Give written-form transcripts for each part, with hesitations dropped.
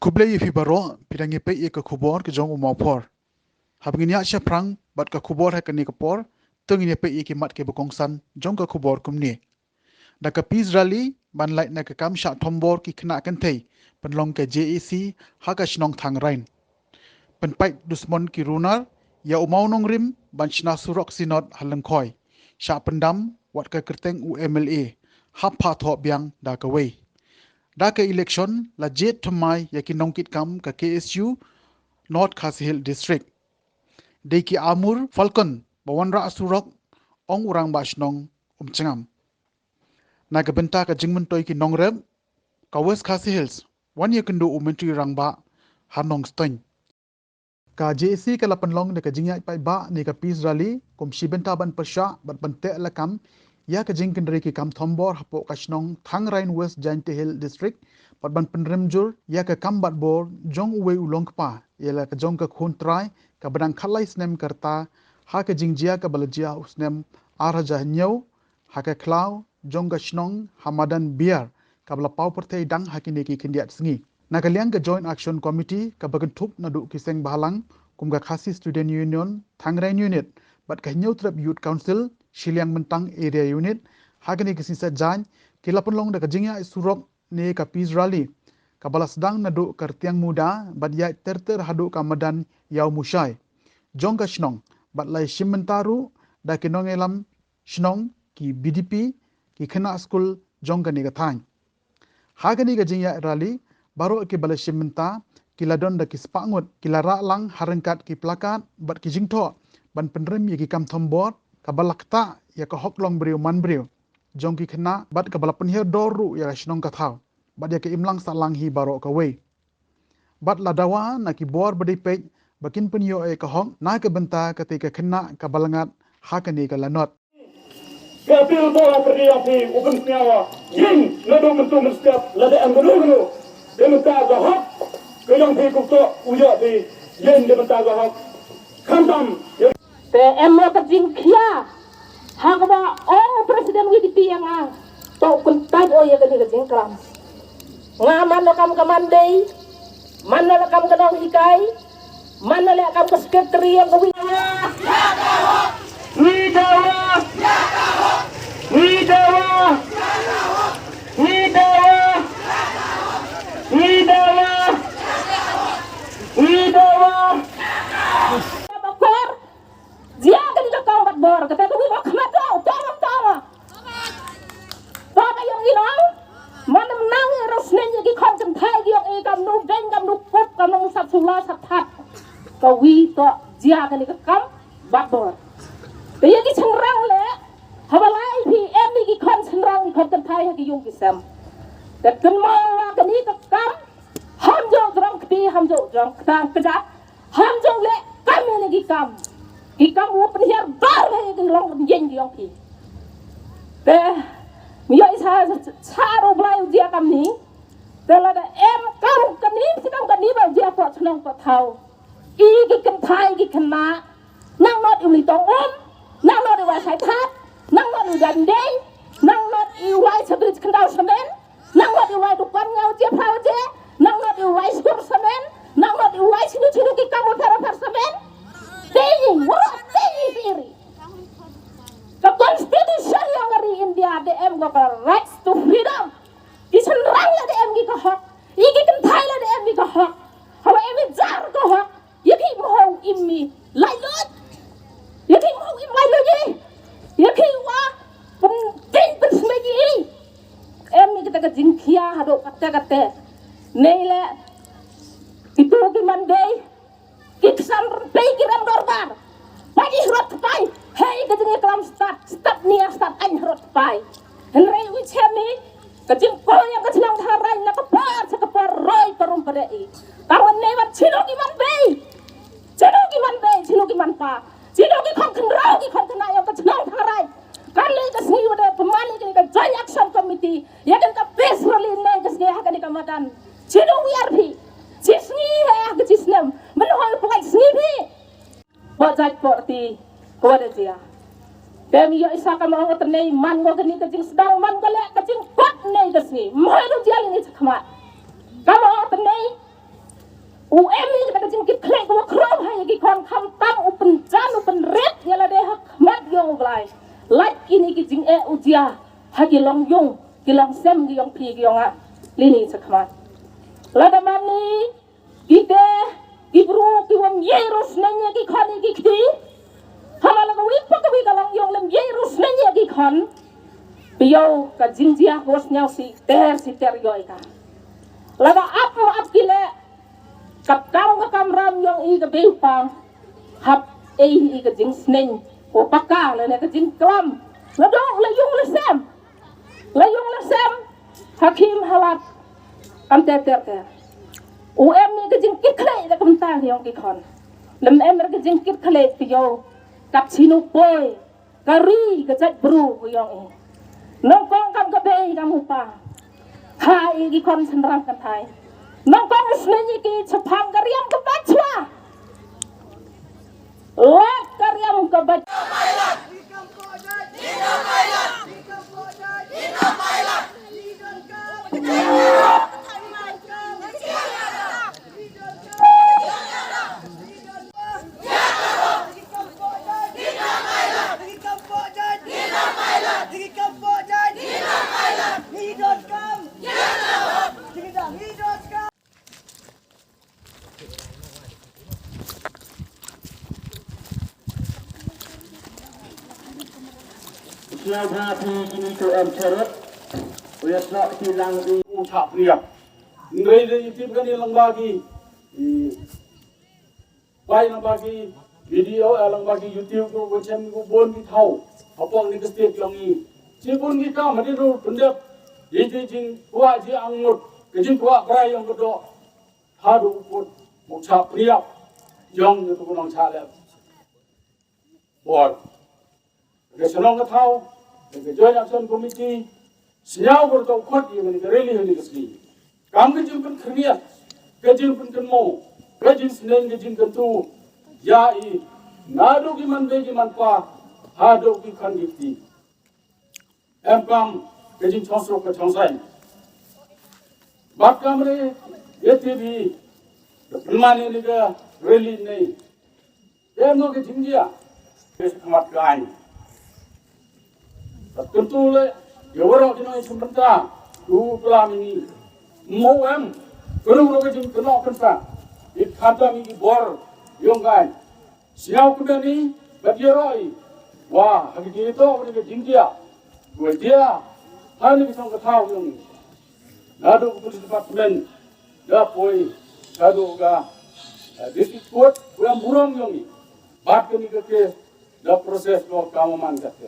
Kublai fi baro pidangi pe ke khubor ke jong Mawphor. Habnginya sya prang bat ke khubor ha ke ni kapor tengini pe ke mat ke bekongsan jong ke khubor kumni. Da ke peace rally ban lai na ke kam sha thombor ki khna kan thei penlong ke JEC ha ka shnong thang rain. Penpai dusmon ki runar ya umau nong rim ban chna surok sinot halang khoi. Sha pendam wat ke kerteng UMLA ha pha tho biang da ke wei. Da ke election la jet thmai yakin nongkit kam ka KSU North Khasi Hill District. Deki Amur Falcon bawanra asurok ong urang bashnong umchangam. Naga bynta ka jingmen toy ki nongrem ka West Khasi Hills wan yakindu umentri rangba hanong stoin. Ka JC ka lapanlong ne ka jingya pai ba ne ka peace rally kum shibenta ban persha bat bante lakam ya ka jingkindri ki kam thombor hapo kashnong thang rain West Giant Hill District bat ban penremjur ya ka kam bat bor jong uwe ulongpa yela ka jong ka khun trai ka badang khalai snem karta ha ka jingjia ka balajia usnem araja nyau ha ka klau jong ka shnong hamadan biar ka bala pau pertei dang hakine ki kindiat sngi nakaliang ka joint action committee ka bagan thup nadu kiseng bahalang kum ka Khasi student union thangrain unit bat ka nyau trap youth council shiliang mentang area unit hakane kisisa jan kilapanlong da ka jingya surok ne ka peace rally ka bala sedang nadu kertiang muda bat ya terter hadu ka madan yau musyai jong ka shnong bat lai shimentaru da kinong elam shnong ki BDP ki khana school jong ka ni ka thang hagani ka jingya rally baro ke bala shimenta kiladon da ki spangut kilara lang harangkat ki plakat bat ki jingtho ban penrem ye ki kam thombor ka balakta ya ka hoklong briu man briu jong ki khana bat ka bala penher doru ya shnong ka thau bat ya ke imlang salang hi baro ka we bat ladawa na ki bor badi pe bakin penyo e ka hong na ka benta ketika khana ka balangat hakani ka lanot kapil bola perdiapi uben nyawa jing nado mentu mestiap lada anguru dementa gahak kayang pi kukto uya di yen dementa gahak khantam te emmo ka jingjia hagba ong presiden WDP yang ang to kun taj o ya ka jingkram nga man kam kamandei man la kam kanong hikai man la kam ka sekretary yang wi Mawphor dia kan ka kau bat bor kata tu wak mato tama bapa yang inang mana menang rosnenya ki kon kan thai yang e kam nu deng kam nu pop kam nu sat sula sat that ka wi to dia kan ka kam bat bor te ye ki changrang le hawalai pi em ni ki kon changrang kon kan thai ha ki yung ki sam te kan ma wa kan ni ka kam ham jo drang kti ham jo drang tang ka ham jo le kam ni ki kam wo penhiar bar he ki long yen ki yong ki te mi yo isa charo blai dia kam ni te la da em kam kan ni si kam kan ni ba dia ko chnong ko thau ki kan thai ki khna nang not uli tong nang not i wa sai that nang not i dan dei nang not i wa sabrit khandau samen nang not i wa du kan ngau je phau je nang not i wa skur samen nang not i wa sinu chinu ki kam par samen dei wa dei iri the constitution yang dari India DM ko ka rights to freedom isan rang la DM ki ka hak iki kan thai la DM ki ka hak hawa emi jar ko hak yaki mo immi lai lot yaki mo im lai lo ye yaki wa pen tin pen smegi emi kita ka jingjia hado kate nei le itu ki mandei kisan pay kiram dorbar pagi rot pai hey ka jingi kelam start nia start an rot pai henry wi chemi ka jing ko yang ka chnang tharai na ka par sa ka par roi parum padei kawan nei wat chino ki man bei chino ki man pa chino ki khong khan rau ki khong khana yang ka chnang tharai kan le ka sni wada pemani ka joint action committee ya kan ka peace rally nei ka sni ha ka ni ka madan chino WRP chisni ha ka chisnam man hol plai sni bi bo jai porti ko de dia Demi yo isa ka mga tanay man go gani ka jing sedang man gale ka jing pat nei ka sni mo do dia ni khama ka mga tanay UM ni kita jingkit klek ko krom hai ki kon kham tam upen jan upen red yala de hak mat yong blai like kini ki jing ujia ha ki long yong ki long sem ki yong pi ki yong a lini sakma lada mani kita ibru ki wam yeros nanya ki khani ki khi hala la ko wi pa ko wi ka long yong lem yeros nanya ki khan piyo ka jingjia hos nyau si ter yoi ka lada ap ki le cặp cao các cam ram nhong y cái bêu pang hấp y cái dính sneng của bắc ca là này cái dính clam nó đó là dùng là xem hakim halat am ter em ni cái dính kít khệ là cầm ta thì ông cái con làm em là cái dính kít khệ thì yo cặp chinu boy kari cái chạy bru của yong nó con cầm cái bê cầm upa hai cái con sân răng cầm thai nong kong usnenyi ki chapang karyam ka bachwa lek karyam ka bach Siapa pagi kini tu cerut, oleh sebab kilang di ucap riak. Ngerai dari itu kan yang bagi, bayi yang bagi video, yang bagi YouTube tu macam tu bon di tahu, apa yang dikestik yang ini. Si bon kita mesti tu pendek, itu jing kuat je angut, kejing kuat berai yang kedua, haru pun ucap riak, jong itu pun orang cakap, bon. Cái sản cái thao, cái joint action committee, siapa bertau kuat yang ini kereli ini kesini. Kami jemput kerja, kejemput kemo, kejin seneng kejin kentu, jai, nado kiman be kiman pa, hado kikan giti. Empam kejin chonsro ke chonsai. Bak kamre, ETV, permane ni ke reli ni. Emno ke jingjia, kesemat kain. Tentu le, orang jenis sebentar, tu pelam ini, mau kenapa kita kenal kenapa, kata ini bor, yang kan, siapa kita ni, berjerai, wah, hari itu mereka jingjia, buat dia, hanya kita tahu yang, nado keputusan departemen, dah poi, nado ga, district court, yang burung yang ni, bat kini ke, dah proses lo kamu mantap.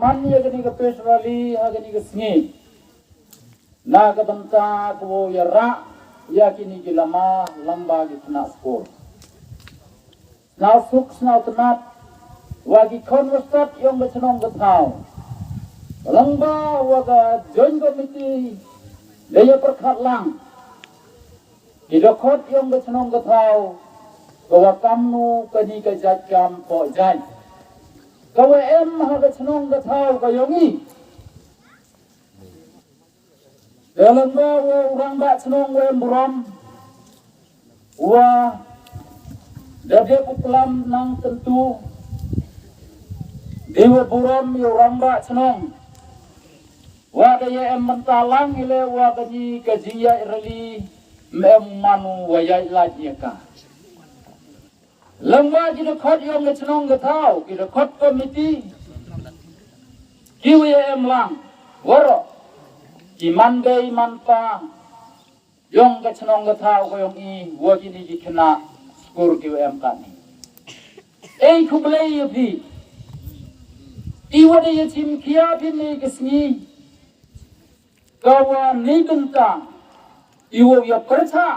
Mani agani ke pesrali agani ke sengi, na ke bynta ko yara yakini ke lama lamba ke kena skor. Na suk na tenat wagi konversat yang bersenang betau. Lamba waga joint committee daya perkat lang. Idokot yang bersenang betau bahwa kamu kini kejadian po jai. kau em haga senong gatau kayongi dalam bawa orang bak senong wem buram wa dade pukulam nang tentu dewa buram yo orang bak senong wa daya em mentalang ile wa gaji kajia irali mem manu wayai lajia ka lamba ji khot yong le chnong ga thau ki khot committee ki we em lang woro ki man bei man pa yong ga chnong ga thau ko yong i wo ji ni ji khna skur ki we em ka ni ei khuble ye phi i wo de ye chim khia phi ni gisni kawa ni bynta i wo ya pracha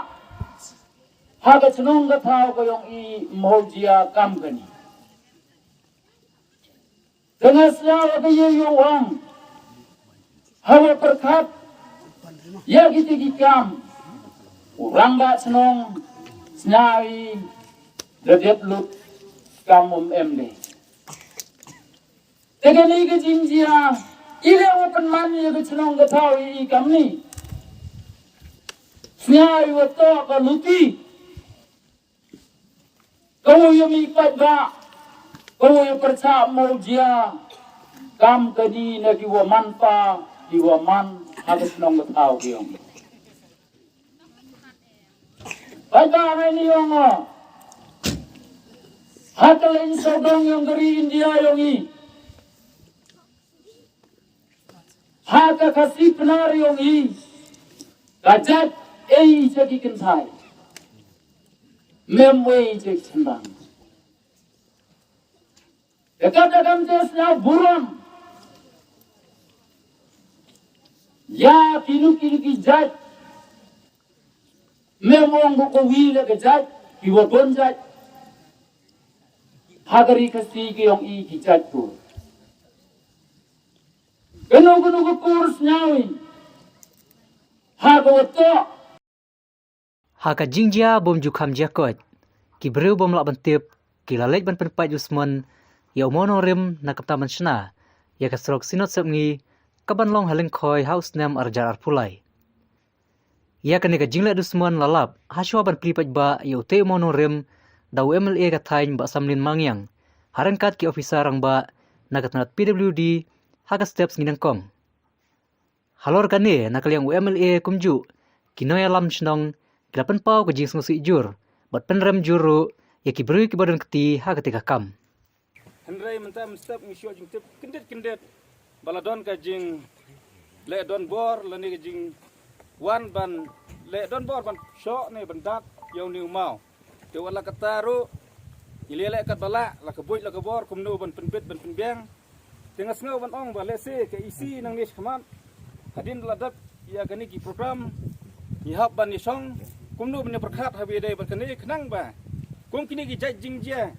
haga senong ga thau ko yong i mohjia kam gani dengan siapa ke ye wang hawa perkat ya gitu kam orang ba senong snai dadet lut kam emle tegani ke jingjia ile open man ye ke senong ga thau i kam ni snai wo to ka luti kau yang ikat ba, kau yang percaya mau dia, kam kadi nak diwaman pa, diwaman habis nong betau kiong. Baca ini yang hatarin sodong yang dari India yang ini, hata kasih benar yang ini, kajat jadi kensai. Memway cek sembang. Dekat-dekat tesnya buram. Ya kinu kijat. Memang buku wila kijat. Kiwa bonjat. Hagari kasi kiyong i kijat ko. Gano-gano ko kurs nyawin. Hagawato. Haka jingjia bom jukam jakot ki breu bom lak bentip ki lalek ban penpat jusmon ya mono rim na kaptaman shna ya kasrok sinot sepngi kaban long haleng khoi house nam arjar arpulai ya kane ka jingla dusmon lalap haswa ban plipat ba ya ute mono rim dau MLA ka thain ba samlin mangyang harangkat ki officer rang ba na katnat PWD haka steps nginang kong halor kane nakaliang MLA kumju kinoya lam shnong Kelapan pau ke jing sengusi jur, bat penrem juru, ya ki beri ki badan keti ha ketika kam. Henry mentah mestap ngisyo jing tip kendet baladon ka jing le don bor le ni jing wan ban le don bor ban syok ni bendak yang ni mau. Te wala kataru ile le kat bala la ka buit la ka bor kumno ban penbit ban penbiang. Tengah ngau ban ong ba le se ke isi nang ni khaman. Hadin ladap ya kani ki program ni hab ban ni song kumno ban perkhat habi dai ban kani khnang ba. Kum kini ki jaj jingjia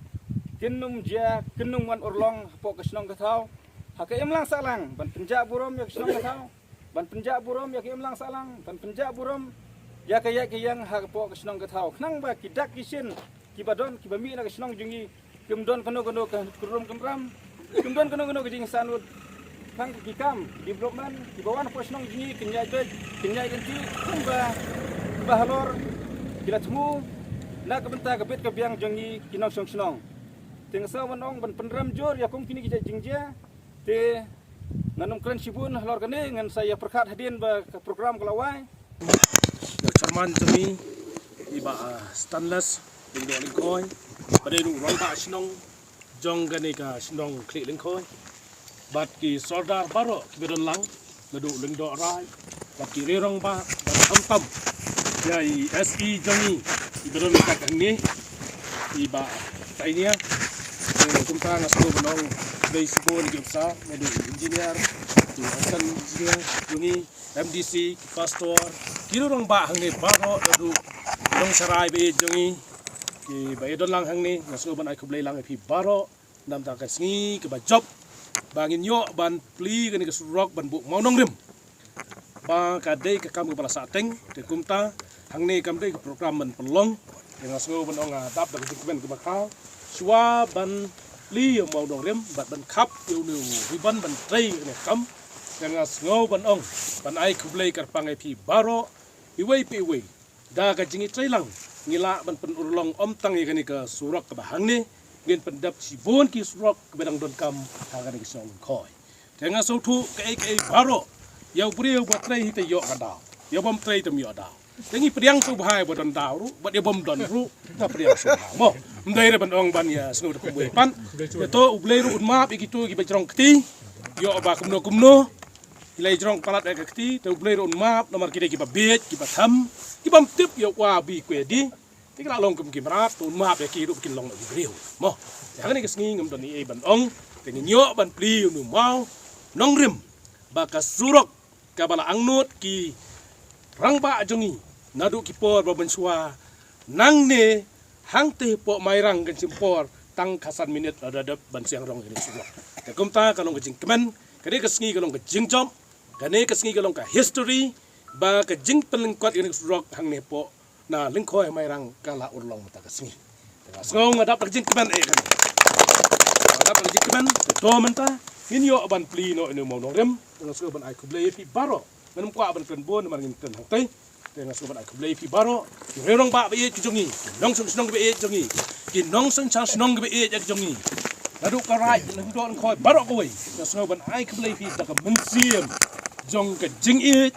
kinum jia kinum wan orlong po kesnong kathau haka emlang salang ban penja burom ya kesnong kathau ban penja burom ya ke emlang salang ban penja burom ya kaya ke yang ha po kesnong kathau khnang ba kidak kisin ki badon ki bami na kesnong jungi kumdon kono ka kurum kamram kumdon kono ke jing sanut kang ki kam development ki bawan po kesnong jungi kenyai ganti ba halor kila temu na kabenta kabit kabiang jungi kinong song Tengah sa wanong ban penram jor ya kum kini kita jingjia te nganum kren sibun halor kane ngan saya perkat hadin ba program kelawai Charman tumi iba stainless ding do lingkoi pada nu rong ba snong jong gane ka snong klik lingkoi bat ki soldar baro ki bedon lang nadu ling do rai bat ki rerong ba bat tam ya i SE jongi i bedon ka kani iba tainia kumta ngasko benong dari sibon gipsa medu engineer tu akan engineer jungi MDC pastor kilo rong ba hang ni baro adu long sarai be jungi ki ba edon lang hang ni ngasko ban ai kublai lang pi baro nam ta ka sngi ke ba job bangin yo ban pli kan ke surok ban bu mau nong rim ba ka dei ka kam ke bala sateng te kumta hang ni kam dei program ban pelong ngasko ban ong adap da dokumen ke bakal Swa ban li mau dong rem bat ban khap yêu nu vi ban ban trei ne kam dengan ngau ban ong ban ai kublai kar pangai pi baro iwei pi iwei da ka jingi trei lang ngila ban pen urlong om tang ye ka surak ka bahang ni ngin pendap si bon ki surak ka bedang don kam ha ka ni song khoi dengan so thu ka ai baro yau brio buat trei hita yo ka dau yo bom trei tem yo dau Tengi priang tu bahai bodon dauru, buat dia bom don ru, na priang su mo. Mdai re bandong ban ya snu ku bue pan. Ya to ublei ru map ikitu ki bajrong kti. Yo ba kumno. Ilai jrong palat ek kti, to ublei ru map nomor kide ki babet, ki batham, ki bam tip yo wa bi kwedi. Ti kala long kum ki mrap tu map ya ki ru kin long na griu. Mo. Ya ni kesngi ngam don ni e bandong, tengi nyo ban pli nu mau nong rim. Ba ka surok ka bala angnut ki rang ba jongi nadu kipor baben sua nang ne hang te po mai rang kan simpor tang khasan minit ada ban siang rong ini semua ka kumta kalong ka jing kemen kade ka sngi kalong ka jing jom kane ka sngi kalong ka history ba ka jing pelengkot ini surok hang ne po na lingkoi mai rang kala urlong mata ka sngi ka sngo ngadap ka jing kemen e kan ngadap ka jing kemen to menta inyo ban pli no ini mau rem ngasgo ban ai kublei pi baro Menum kuat ban bon margin ten hang tai dengan sobat aku beli pi baro rerong ba be ki jongi nong song be jongi ki nong song chang snong be jak jongi ladu ka rai nang don khoi baro koi na sobat ai ku beli pi tak mensiam jong ka jing e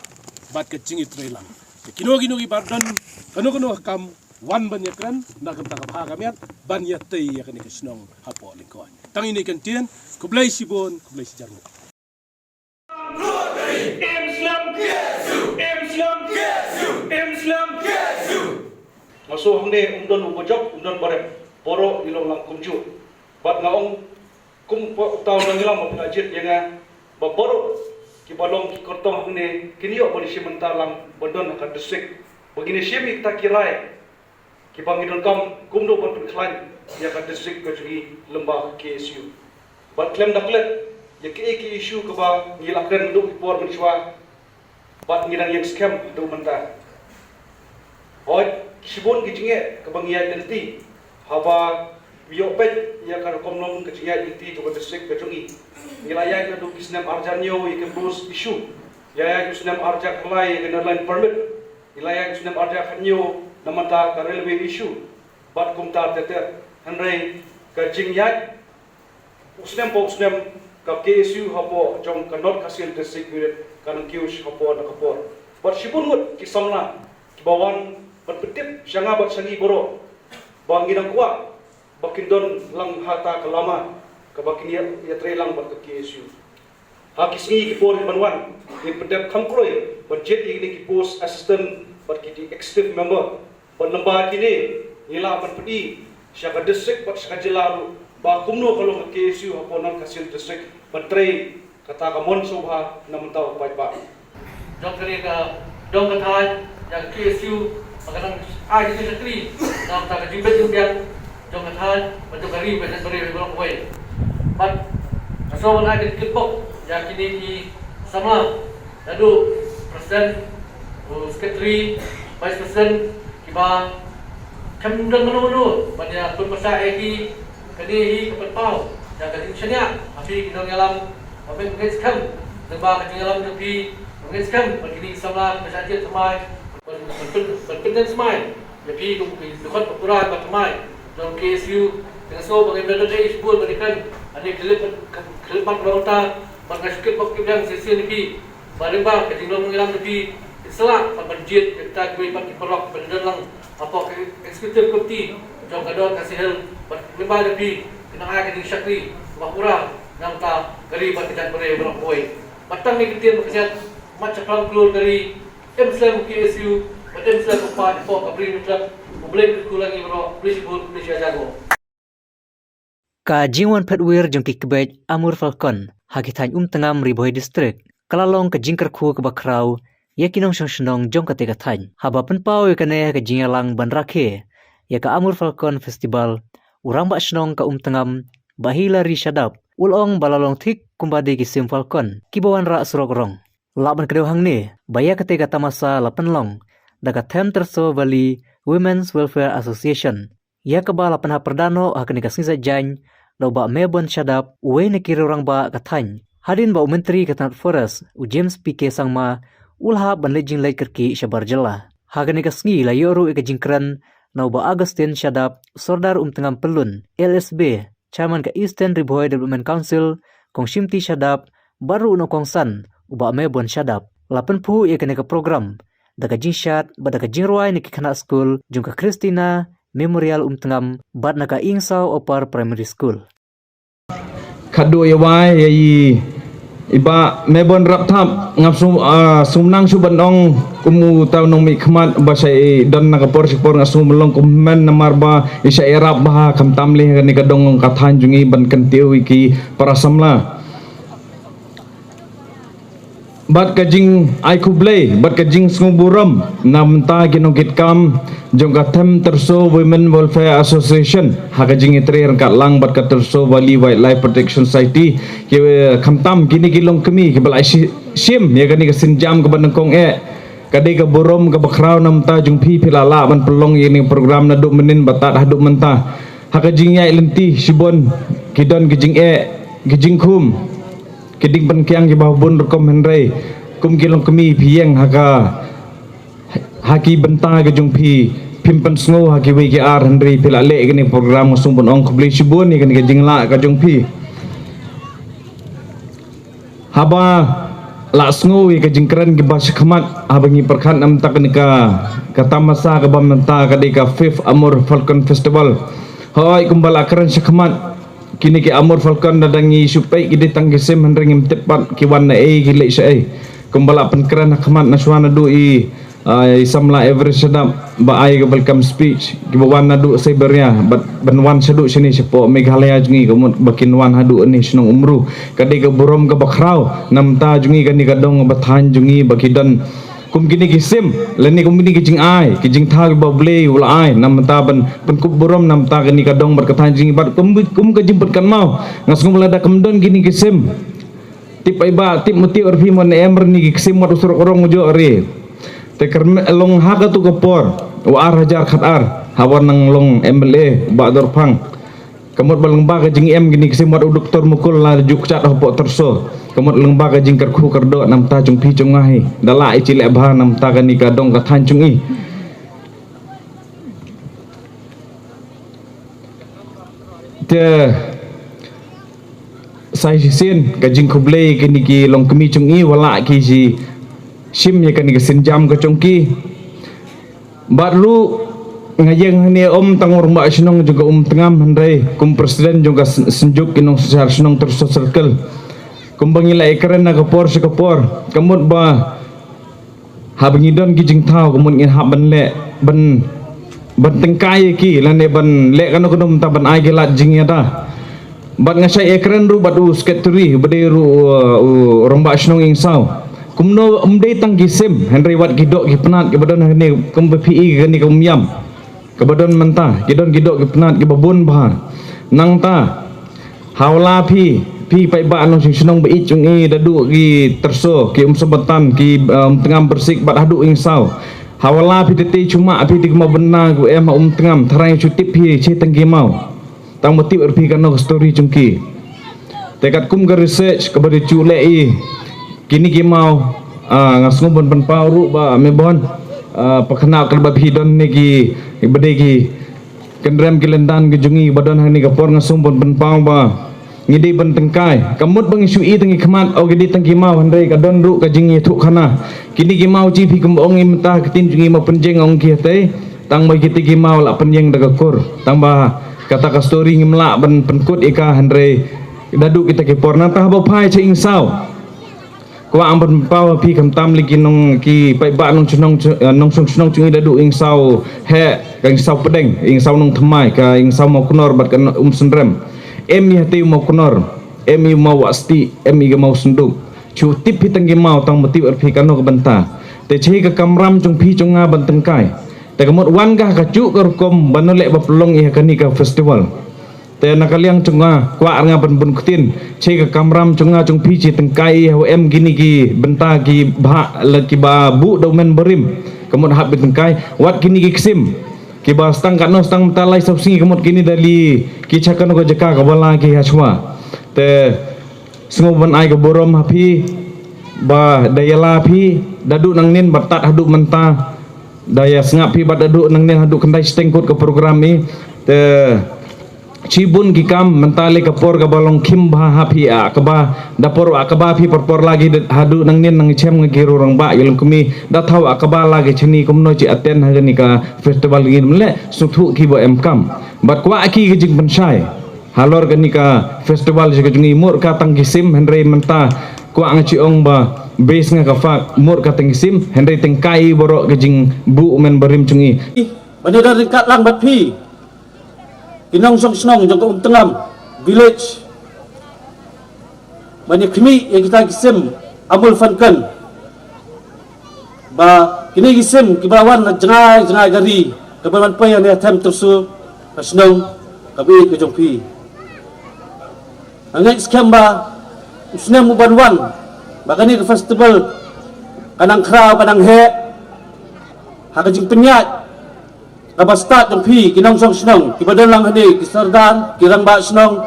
bat ka jing trelang kino ki bardan kano kam wan ban yakran na kam tak ha kamiat ban ya tai ya kan ki snong hapo lingkoi tang ini kan tien ku beli sibon ku beli sijaru Islam Masuk hande umdon ubojok umdon barem poro ilong lang kumju bat ngaong kum taw nang ilang mapajit yang ba poro ki balong ki kortong hande kinio bali simentar lang bondon ka desik begini simi ta kirai ki pangidon kam kumdo ban klan ya ka desik ka jugi lembah KSU bat klem daklet ya ki isu ka ba ngilakren du por menchwa bat ngirang yang scam du menta Oi, sibon kijinge kebangian identiti, haba biopet ya kan komnom kijinge identiti tu berdesik kejungi. Wilayah itu kisnem arjanyo ikan bus isu, wilayah kisnem arjak kelai ikan airline permit, wilayah kisnem arjak hanyo namanta ke railway isu, bat kumtar teter, henry kejinge, usnem ke KSU habo jong kanot kasil desik wirid kan kius habo nakapor. Bat sibon mut kisamna kibawan berpetip syanga bat sangi boro bangi nang kuat bakin don lang hata kelama ke bakin ya trelang bat ke KSU hak singi ki por banwan ki pedap khangkloi budget ini ki post assistant bat ki executive member bat lembah kini ila bat pedi syaka desik bat syaka jelaru ba kumno kalau ke KSU haponan kasil desik bat tre kata kamon sobha namantau pai pa dokter ka dong katai yang KSU Kadang ai itu sekali, nam tak jumpa jumpian, jom katakan macam kari macam beri berapa koi. But asal mana kita kipok, ya kini di sama, lalu presiden, sekretari, vice president, kiba kandang mana, banyak pemasa lagi, kini kepetau, yang kini senyap, tapi kita ngalam, apa yang kita skam, lembah kita ngalam tapi kita skam, begini sama pesajit semai. Berpindah semai, jadi dekat ukuran bertemai. Dalam KSU dengan so bagaimana dari isu berikan ada kelepan berota, bangsa sikit bukti yang sesi lebih, barang ketinggalan mengilam lebih, Islam budget kita kuipat diperok berdalang apa eksekutif komiti, jom kador kasih hal berlembah lebih, kena ayat keting syakri, Mawphor, namta kari berkitat beri berapoi. Batang ni kita berkisah macam pelan keluar dari Islam KSU, Islam Mawphor po kabrin club, boleh kulangi bro, boleh jago. Ka jingwan petwir jong kikbej amur falcon hakitan tengam riboy distrik kalalong ka jingkar khu ka bakrau yakinong shnong jong ka tegathan haba penpau yakane ka jingalang ban rakhe ya ka amur falcon festival urang ba shnong ka tengam bahila ri shadap ulong balalong thik kumbade ki sim falcon kibawan ra surok rong laban kedau hang ne baya ka tega tamasa lapenlong daga them terso bali Women's Welfare Association ya ka bala penha perdano hakani ka singsa jany lau ba Melbourne syadap uwe ne kira orang ba katany. Hadin ba Menteri Ketanat Forest James PK Sangma ulha ban lejing lej kerki syabar jylla. Hagan ika sngi la yoru ika jingkran nau ba Agustin syadap sordar tengam pelun LSB chairman ke Eastern Riboy Development Council kong shimti syadap baru no kongsan uba Melbourne syadap. Lapan pu ika neka program daga jingshat ba daga jingruai niki kana school jungka Christina Memorial tengam bat naka Ingsau Upper Primary School. Kadu yawai yayi iba Melbourne raptap ngap sumnang subanong kumu taw nong mi khmat ba sai don nakapor sipor ngasu melong kumen namar ba isa erap ba kam tamli ni kadong kathan jungi ban kentiu iki para samla bat kajing ai kublai bat kajing snguburam namta ginongkit kam jong kathem terso Women Welfare Association hakajing itrer kat lang bat kat terso Bali Wildlife Protection Society ke khamtam kini kilong kemi ke balai sim ya kani ke sinjam ke bandengkong kadai ke borom ke bakrau namta jong pi pilala ban pelong ini program naduk menin batat haduk mentah hakajing yai lenti sibon kidon kejing kejing kum keding penkiang ke bahbun rekom henrei kum kilong kemi pieng haki benta ke jong pi pimpen sngo haki WKR henrei pilale kini program ngasung pun ong kubli sibun ni kini ke jingla ke jong pi haba la sngo ke jingkran ke bas khamat abangi perkhan nam tak ni kata masa ke bamenta kadika 5th Amur Falcon Festival hoi kumbala keren sekhamat kini ke Amur Falcon dadangi supai kidi tanggisim hendring tepat kiwan na gile sai kumbala penkran khmat naswana du samla average sedap ba ai ke welcome speech kibawan nadu Siberia banwan sadu sini sepo Meghalaya jungi kumut bakinwan hadu ni snong umru kadi ke borom ke bakrau namta jungi kani kadong bathan jungi bakidan kum kini kisim leni kum kini kijing ai kijing thag ba ble ula ai namta ban penkup borom namta kani kadong berkathan jingi bat kum ke jimput kan mau ngasung lada kemdon kini kisim tip ai ba tip muti orfi mon emr ni kisim wat usur orong ujo ri teker long haga tu kapor wa rajar khatar hawan nang long MLA ba dor phang kamut baleng ba ke jing em gini kisim wat doktor mukul la juk chat hopo terso kamut lengba ka jingkar khu kardo namta chung pi chung ngai dala i chile bha namta ka ni ka dong ka than chung i te sai sin ka jing khuble ki ni ki long kemi chung i wala ki ji sim ye ka ni ka sinjam ka chung ki baru ngajeng ni tangor mbak sinong juga tengam handai kum presiden juga senjuk kinong sar sinong terus circle kumbang ila ekran na kapor kamut ba habngidon kijing thau kamut ngin haban le ban tengkai ki lane ban le kanu kunum ta ban ai gelat jing yada ban ngasai ekran ru badu sketuri bade ru romba snong insau kumno umdei tang gisim henry wat gidok gipnat ke badan ne kum PPE gani kum yam ke badan mentah gidon gidok gipnat ke babun ba nang ta hawla pi pai ba anong sinong ba ichung dadu ki terso ki sebetan ki tengam bersik bat hadu insau hawala pi tete cuma pi tig ma benna ku tengam tharai cutip pi che tenggi mau tang mati erpi kano story chungki tekat kum ga research ke bade chule kini ki mau ngasung bon ban pauru ba mebon pakna kal ba hidon ni ki bade ki kendram kilendan ke jungi badan hani ka por ngasung bon ban pau ba ngidi ban tengkai kamut bang isu tengi khmat o gidi tengki mau handai ka don ru ka jingi thu khana kini ki mau chi phi kumbong imta ketin jungi ma penjeng ong ki te tang ba kiti ki mau la penjeng daga kur tang ba kata ka story ngimla ban penkut ika handai dadu kita ki porna ta ba phai che insau kwa am ban pau phi kam tam lagi nong ki pai ba nong chunong nong chunong chungi dadu insau he ka insau pedeng insau nong thmai ka insau mau kunor bat kan senrem emi hati mau kunor emi mau wasti emi ga mau sunduk chu tip hitang gi mau tang mati erpi kano ka banta te chei ka kamram chung phi chung nga ban tengkai te kamot wan ga ka chu ka kom banole ba pelong i kani ka festival te nakaliang chung nga kwa nga ban bun kutin chei ka kamram chung nga chung phi chi tengkai ho em gini gi banta gi ba la ki ba bu do men berim kamot hab tengkai wat kini gi ksim kiba stang kano stang talai sabsingi kemot kini dali kicakan ko jeka kabala ki haswa te sengoban ai borom hapi ba dayala phi dadu nang nin batat hadu menta daya sengap phi bat dadu nang nin hadu kendai stengkut ke program ni te cibun gikam mentale kapor ka balong kim bah hapi akaba dapor akaba phi perpor lagi hadu nang nin nang chem ngiru rang ba yelum kumi da thau akaba lagi chini kumno ci aten hagani ka festival ngin mle suthu ki bo emkam bat kwa ki gijing pensai halor gani ka festival je jungi mur ka tangkisim henry menta kwa ngaci ong ba base nga kafak mur ka tangkisim henry tengkai borok gijing bu men berim chungi bani dari kat lang bat phi Inong song snong jong tengam village banyak kami yang kita kisim amul fankan ba kini kisim kibawan jengai gari kebawan pa yang atem tersu snong kabi ke jong pi angai skam ba usnem mubanwan bagani ke festival kanang kraw kanang he hakajing penyat Kabastat ng pi kinong song snong kibadan lang hani kisardan kirang ba snong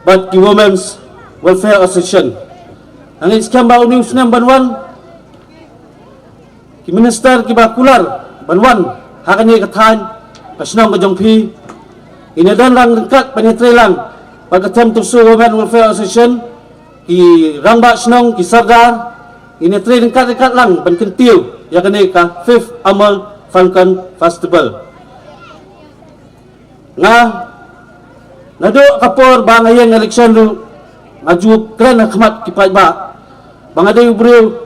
but ki Women's Welfare Association ang iskam ba uni usnam banwan ki minister ki ba kular banwan hakani kathan kasnong ka jong pi inadan lang dekat panitre lang pagkatem tusu Women's Welfare Association ki rang ba snong ki sardar initre dekat lang bankentiu yakani ka 5th Amal Falcon Festival nga nado kapor ba ngayon eleksyon lu ngaju kren khmat kipay ba bangaday ubrew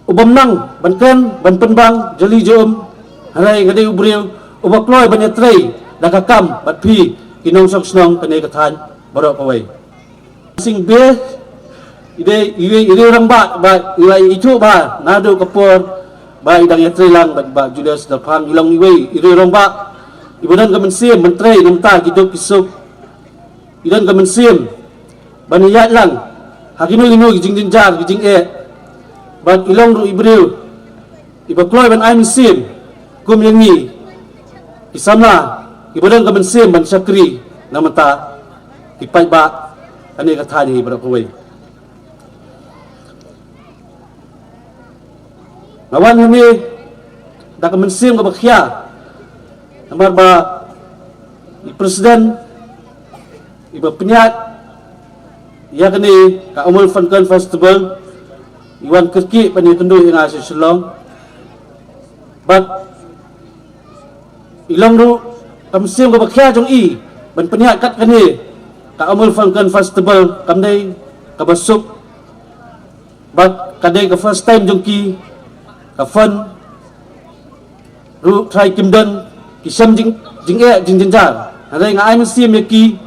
ubam nang banken banpenbang jali jom haray ngaday ubrew ubakloy banyatrey dakakam batpi kinong sok snong kanay kathan baro paway sing be ide rang ba itu ba nado kapor ba idang yatri lang ba Julius Dalpang ilang iway irirong ba ibadan kamansim mentray namta gidok kisok idan kamansim baniyat lang hakino gijing ban ilong ru ibril ibakloy ban ay misim kumyangi isamla ibadan kamansim ban syakri namta ipay ba ani kathani barakway Nawan kami dah kemensim ke bakhya namar ba presiden iba penyat ya kini ka umul Falcon Festival iwan kerki pani kendu ing asy Selong bat ilong ru kemensim ke bakhya jong i ban penyat kat kini ka umul Falcon Festival kamdai ka basuk bat kadai ke first time jong ki kafan ru try kimdan kisam jingjia harai ngai mesti meki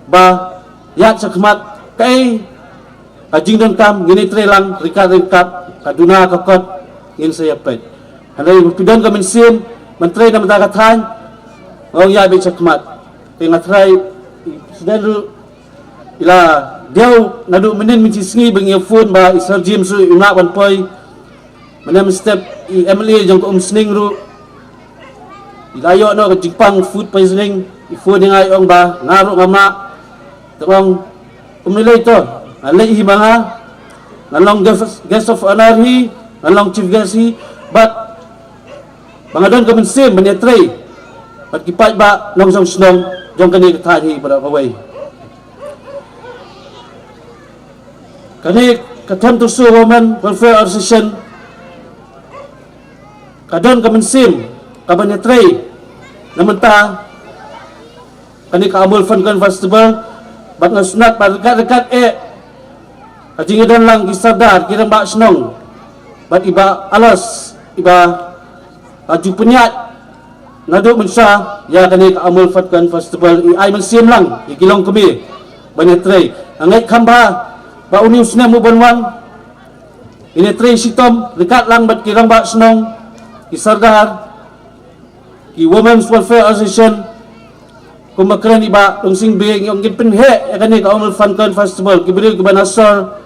ba ya sakmat kai ajing kam gini trelang rikat kaduna kakot ngin saya pet harai pidan ka mensim menteri na madakathan ngong ya bi sakmat tinga try sudah ru ila diau nadu menin minci bengi phone ba isar jim su ina wan poi Manam step MLA jong ko sning ru ilayo no jipang food poisoning ifo ni ngay ong ba ngaro ngama tong umnilay to alay himanga nalong guest of honor hi nalong chief guest hi but bangadon kamansim banetray pat kipat ba nong song snong jong kani kathani pada paway kani katham to su Women Welfare Association kadon kamansim kabanyatray namenta kani kaamul Falcon Festival bat ngasunat dekat ajingidan lang gisadar kirang ba snong bat iba alas iba aju penyat nado mensa ya kani kaamul Falcon Festival ay mansim lang igilong kami banyatray angai kamba ba unius na mo banwang inetray sitom dekat lang bat kirang ba snong isardar ki Women's Welfare Association kumakran iba tungsing bing yung gipinhe yakani ka umul Falcon Festival kibril kibanasar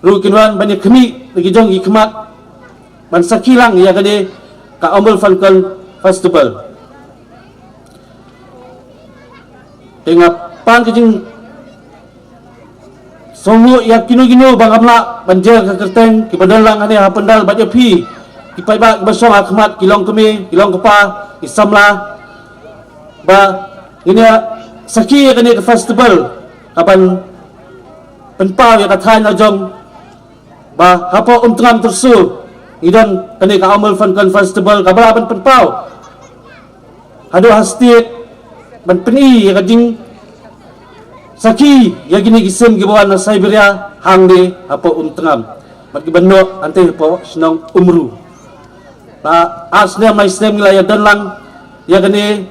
ru kinwan banyak kami lagi jong ikmat man sa kylleng ya kani ka Amul Falcon Festival. Tengah pan kejing songo ya kino bang amla banjir ke kerteng ki badalang ani ha pendal baje pi ki pai ba basong akhmat kilong kemi kilong kepa isamla ba ini saki ya kani ke festival kapan penpau ya kathan ajong ba hapo tengam tersu idan kani ka Amul Falcon Festival kabala ban penpau hado hastit ban peni ya kajing saki ya gini gisim gibawan na Siberia hangde hapo tengam mat gibanno ante hapo senong umru ba asne mai snem ngila ya danlang ya gani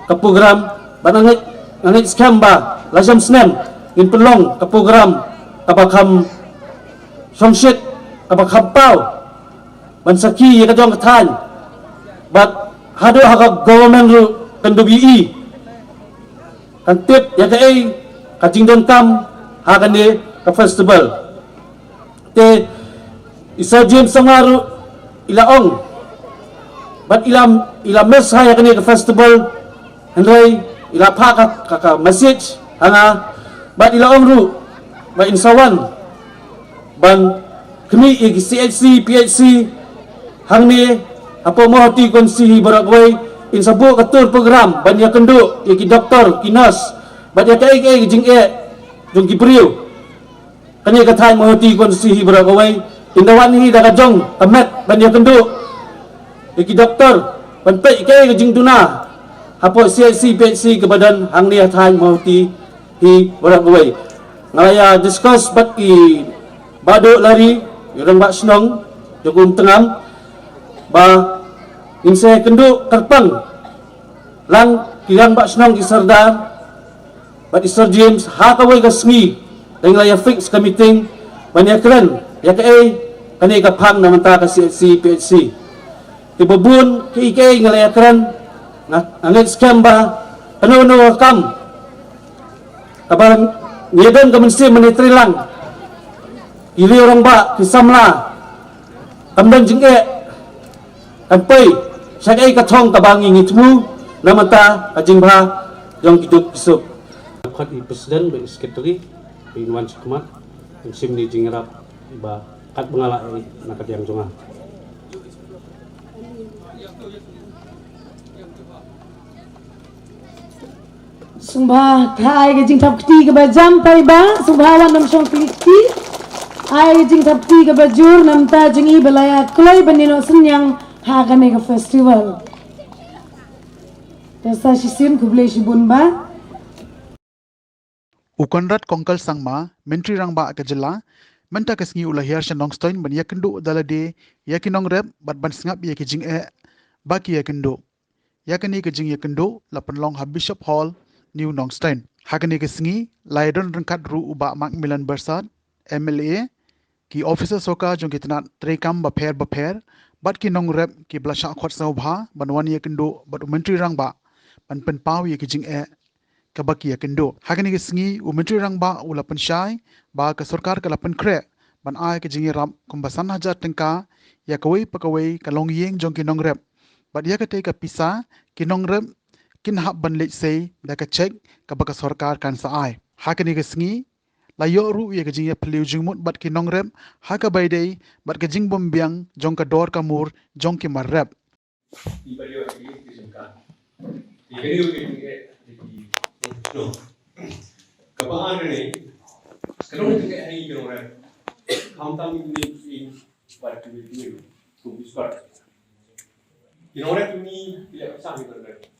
ka program banangit ngangit scam ba lasam snem in pelong ka program kabakam songshit kabakam pau ban saki ya kajong kathan bat hado haka government ru kan WI kan tip ya kai kajing don kam hakan ni ka festival te isa jim sangaru ilaong bat ila mes haya kan ni ka festival andai ila pa ka message hanga bat ilaong ru ba insawan ban kami ig CHC PHC hang ni apa mo hati konsi barakway insabu katur program ban ya kendo ya ki doktor ki nurse ban ya kai jing jong ki priu kani ka thai mo hati konsi barakway indawan hi daga jong tamet ban ya kendo ya ki doktor ban pe kai jing tuna hapo CHC PHC ke badan hang ni thai mo hati hi barakway ngalaya discuss bat i bado lari orang bak senong jokum tengam ba inse kendo terpang lang kirang bak senong ki sardar bat Sir James ha ka way ka sngi ngalaya fix ka meeting banya kren ya ka kani ka phang na manta ka CHC PHC tibubun ki ngalaya kren ngangit scam ba penuh kam kabang ngedon ka mensi menitri lang ili orang ba kisamla kamdan jingge kampai sakai ka thong ka bangi ngitmu namata ajing ba jong kidup kisuk khat i presiden ba sekretari pinwan sekmat sim ni jingrap ba kat bengala nakat yang jonga Sumpah thai ke jing thap kti ke bajam pai ba sumphawan nam song kti ai jing thap kti ke bajur nam ta jing I belaya kloi banino senyang ha ka ne ka festival dasa sisim kuble shibun ba Ukonrat kongkal sangma menteri rangba ke jylla menta ke sngi ula hiar shanong stoin ban yakendu dalade yakinong rep bat ban sngap ye ke jing ba ki yakendu yakani ke jing yakendu lapan long ha Bishop Hall New Nongstein hakani ke sngi laidon rangkat ru uba Macmillan Bersat MLA ki officer soka jong kitna trekam ba pher bat ki nong rep ki blasha khot saubha banwan yakendu bat menteri rangba ban pen paw ye ke jing kabaki yakendu hakani ke sngi menteri rangba ula pensyai ba ke sarkar ke lapan kre ban ai ke jing ram kumbasan hajar tengka ya kawai pakawai kalong yeng jong ki nong rep bat ya ke te ka pisa ki nong rep kin hab ban lech sei da ka check ka baka sarkar kan sa ai hakani ke sngi la yo ru ye ke jing phliu jingmut bat ki nong rep ha ka bai dei bat ke jing bom biang jong ka dor ka mur jong ki mar rep di baliau ini disungkan di baliau ini no kebahan ini kalau kita hari ini orang ham ini buat duit kubiskat ini orang ini tidak bisa dikerjakan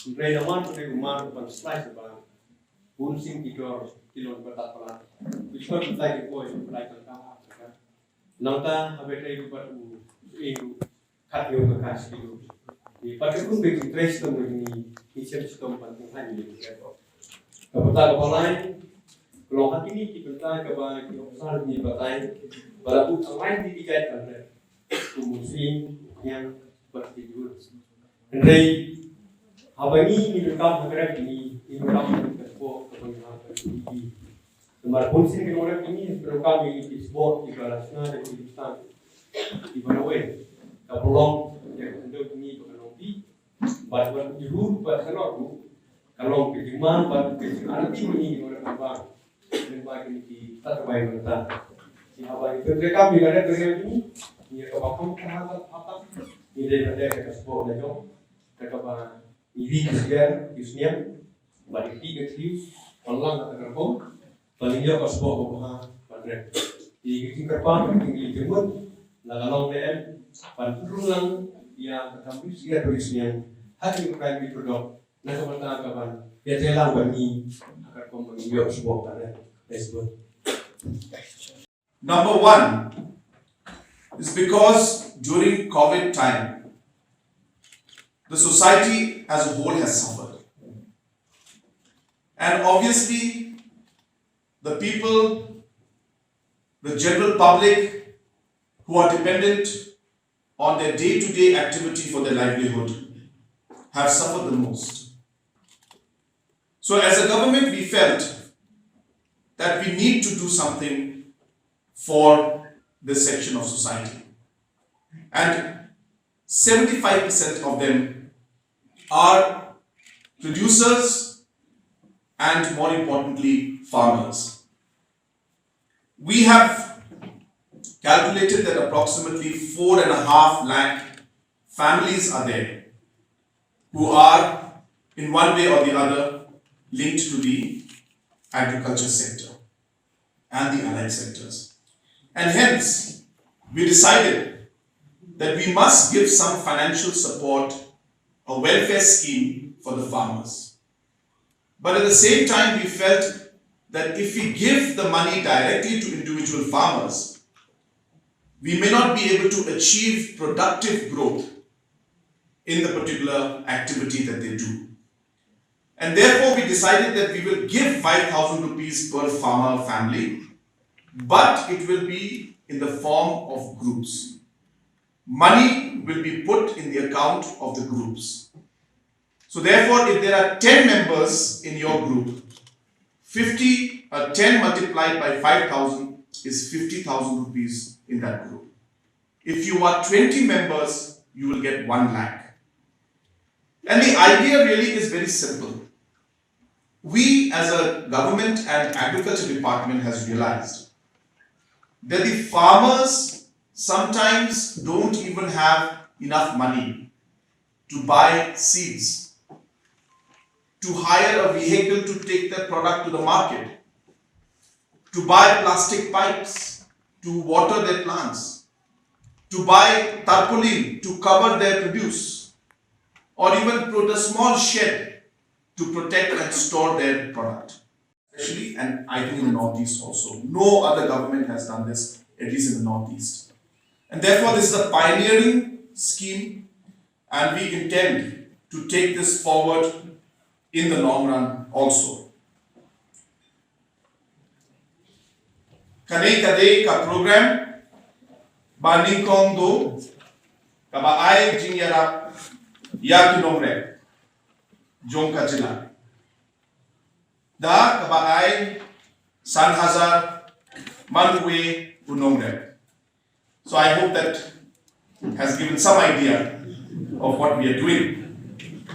mereka zaman pada rumah bukan slice barang pun sing tidur tilon bertak pelan kubiskat kita ini koi pelajar kah nanta habis itu buat itu kat yang bekas itu di pakai pun begitu trace tu begini kisah suka penting hanya itu kebetulan online kalau hati ini kita kepada kita ni batai walaupun selain didikat kerana muslim yang bertidur. Andai apa ini minum kerana ini minum kespo kebanyakan ini. Tempat muslim orang ini berkami di sport di balasna dan di Pakistan di Mawphor. kapulong yang untuk ni penolongi, buat juru buat kenal kalau kejiman buat kejiman arti ni orang apa, lembah ini kita terbaik kita. Si apa itu mereka bila ada kerja ini, ni kapakam kerana apa, ni dia ada kasbah lagi, kakak ini kesian, kesian, balik tiga kali, orang kata kerja, paling jauh kasbah apa, pada ini kerja ini jemur, lagalong DM, pada rulang yang kami siap tulisnya, hari ini kami produk, nak kemana kapan, dia telah bagi agar kau mengiyo kasbah pada Facebook. Number one is because during COVID time, the society as a whole has suffered. And obviously, the people, the general public who are dependent on their day-to-day activity for their livelihood have suffered the most. So as a government, we felt that we need to do something for this section of society. And 75% of them are producers and, more importantly, farmers. We have calculated that approximately 4.5 lakh families are there who are in one way or the other linked to the agriculture sector and the allied sectors. And hence, we decided that we must give some financial support, a welfare scheme for the farmers. But at the same time, we felt that if we give the money directly to individual farmers, we may not be able to achieve productive growth in the particular activity that they do. And therefore, we decided that we will give 5,000 rupees per farmer family, but it will be in the form of groups. Money will be put in the account of the groups. So therefore, if there are 10 members in your group, 10 multiplied by 5,000 is 50,000 rupees in that group. If you are 20 members, you will get 1 lakh. And the idea really is very simple. We as a government and agriculture department has realized that the farmers sometimes don't even have enough money to buy seeds, to hire a vehicle to take their product to the market, to buy plastic pipes to water their plants, to buy tarpaulin to cover their produce, or even put a small shed to protect and store their product. Especially, and I think in the Northeast also. No other government has done this, at least in the Northeast. And therefore, this is a pioneering scheme, and we intend to take this forward in the long run also. Kanei kadei ka program banding kong do kaba ai jingjia ya kinomre jong ka jylla da kaba ai san hazar manwe unomre. So I hope that has given some idea of what we are doing.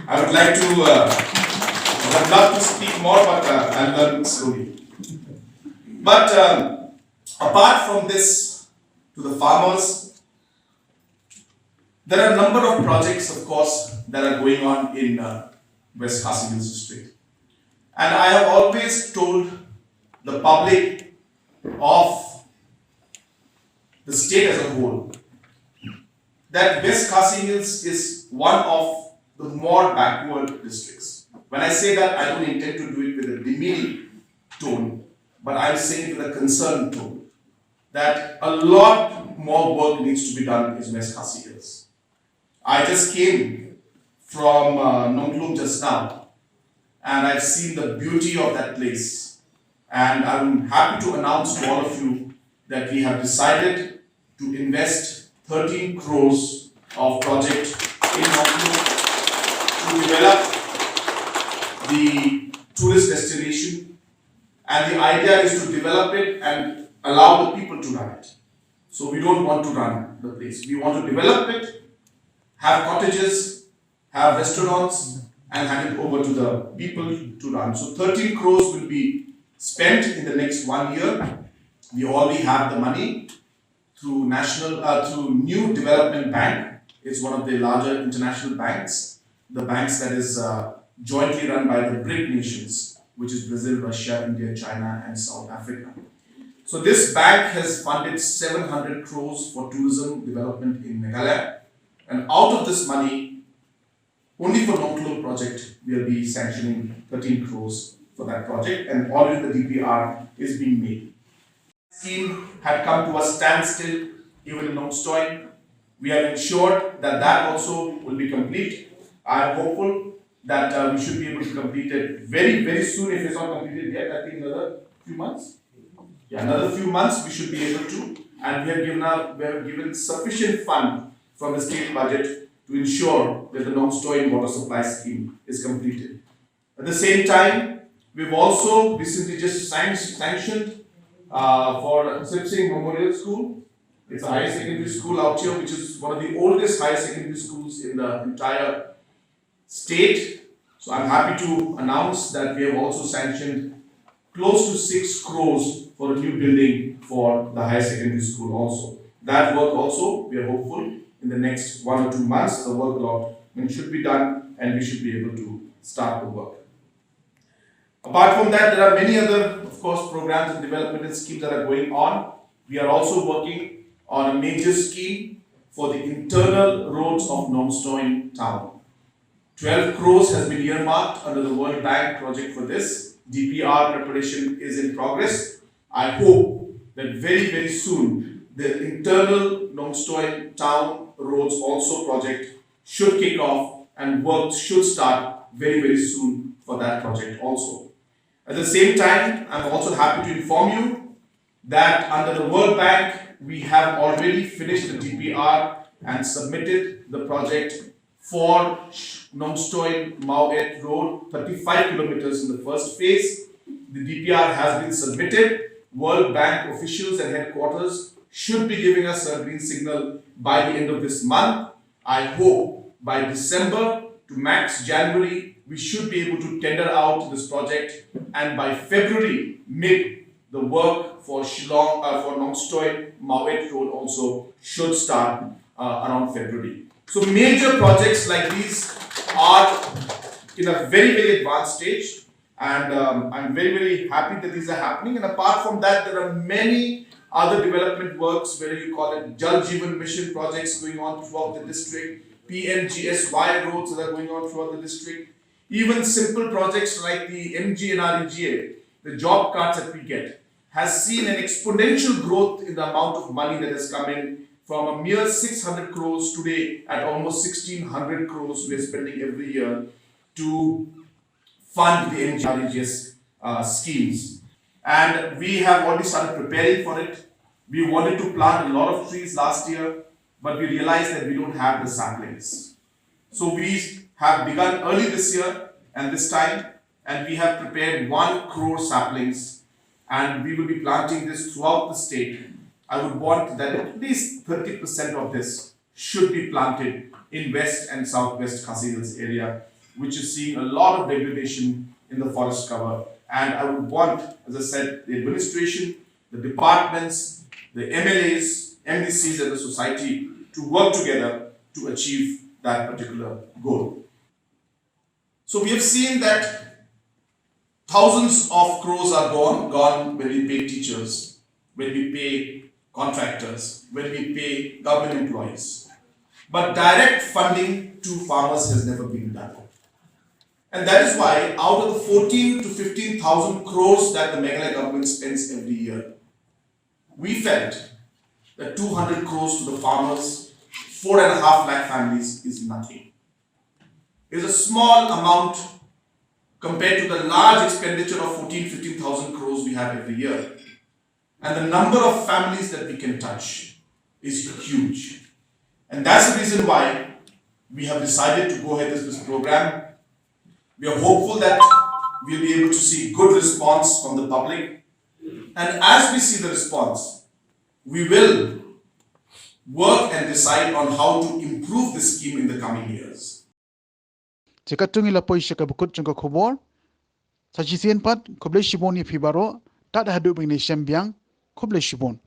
I would like to I would love to speak more, but I'll learn slowly. But apart from this, to the farmers, there are a number of projects, of course, that are going on in West Khasi Hills district. And I have always told the public of the state as a whole that West Khasi Hills is one of the more backward districts. When I say that, I don't intend to do it with a demeaning tone, but I'm saying it with a concerned tone, that a lot more work needs to be done in West Khasi Hills. I just came from Nongklung just now, and I've seen the beauty of that place. And I'm happy to announce to all of you that we have decided to invest 13 crores of project in Mawphor to develop the tourist destination, and the idea is to develop it and allow the people to run it. So we don't want to run the place. We want to develop it, have cottages, have restaurants, and hand it over to the people to run. So 13 crores will be spent in the next 1 year. We already have the money through through New Development Bank. It's one of the larger international banks, the banks that is jointly run by the BRIC nations, which is Brazil, Russia, India, China, and South Africa. So this bank has funded 700 crores for tourism development in Meghalaya, and out of this money, only for Mawphor project, we will be sanctioning 13 crores for that project, and already the DPR is being made. Scheme had come to a standstill even in Nongstoin. We have ensured that that also will be complete. I am hopeful that we should be able to complete it very, very soon. If it's not completed yet, I think another few months. Yeah, another few months we should be able to. And we have given sufficient fund from the state budget to ensure that the Nongstoin water supply scheme is completed. At the same time, we've also recently just sanctioned for Sip Singh Memorial School. It's a higher secondary school out here, which is one of the oldest higher secondary schools in the entire state. So I'm happy to announce that we have also sanctioned close to 6 crores for a new building for the higher secondary school also. That work also, we are hopeful in the next 1 or 2 months, the work allotment should be done and we should be able to start the work. Apart from that, there are many other, of course, programs and development schemes that are going on. We are also working on a major scheme for the internal roads of Nongstoin town. 12 crores has been earmarked under the World Bank project for this. DPR preparation is in progress. I hope that very, very soon the internal Nongstoin town roads also project should kick off and work should start very, very soon for that project also. At the same time, I'm also happy to inform you that under the World Bank, we have already finished the DPR and submitted the project for Nongstoin Mawphor Road, 35 kilometers in the first phase. The DPR has been submitted. World Bank officials and headquarters should be giving us a green signal by the end of this month. I hope by December to max January, we should be able to tender out this project, and by February mid, the work for Nongstoin Mawphor Road also should start around February. So major projects like these are in a very, very advanced stage, and I'm very, very happy that these are happening. And apart from that, there are many other development works, whether you call it Jal mission projects going on throughout the district, PMGSY roads that are going on throughout the district, even simple projects like the MGNREGA, the job cards that we get, has seen an exponential growth in the amount of money that has come in from a mere 600 crores today at almost 1600 crores we are spending every year to fund the MGNREGA schemes. And we have already started preparing for it. We wanted to plant a lot of trees last year, but we realized that we don't have the saplings. So we have begun early this year and this time, and we have prepared 1 crore saplings, and we will be planting this throughout the state. I would want that at least 30% of this should be planted in West and Southwest Khasi Hills area, which is seeing a lot of degradation in the forest cover. And I would want, as I said, the administration, the departments, the MLAs, MDCs and the society to work together to achieve that particular goal. So we have seen that thousands of crores are gone when we pay teachers, when we pay contractors, when we pay government employees. But direct funding to farmers has never been done. And that is why out of the 14 to 15,000 crores that the Meghalaya government spends every year, we felt that 200 crores to the farmers, 4.5 lakh families is nothing. It's a small amount compared to the large expenditure of 15,000 crores we have every year. And the number of families that we can touch is huge. And that's the reason why we have decided to go ahead with this program. We are hopeful that we'll be able to see good response from the public. And as we see the response, we will work and decide on how to improve the scheme in the coming years. Jika tungi la poi shaka bukut jong ka khubor, sa jisien pat kuble shibon ye fibaro, tak hadu bini syambiang kuble shibon.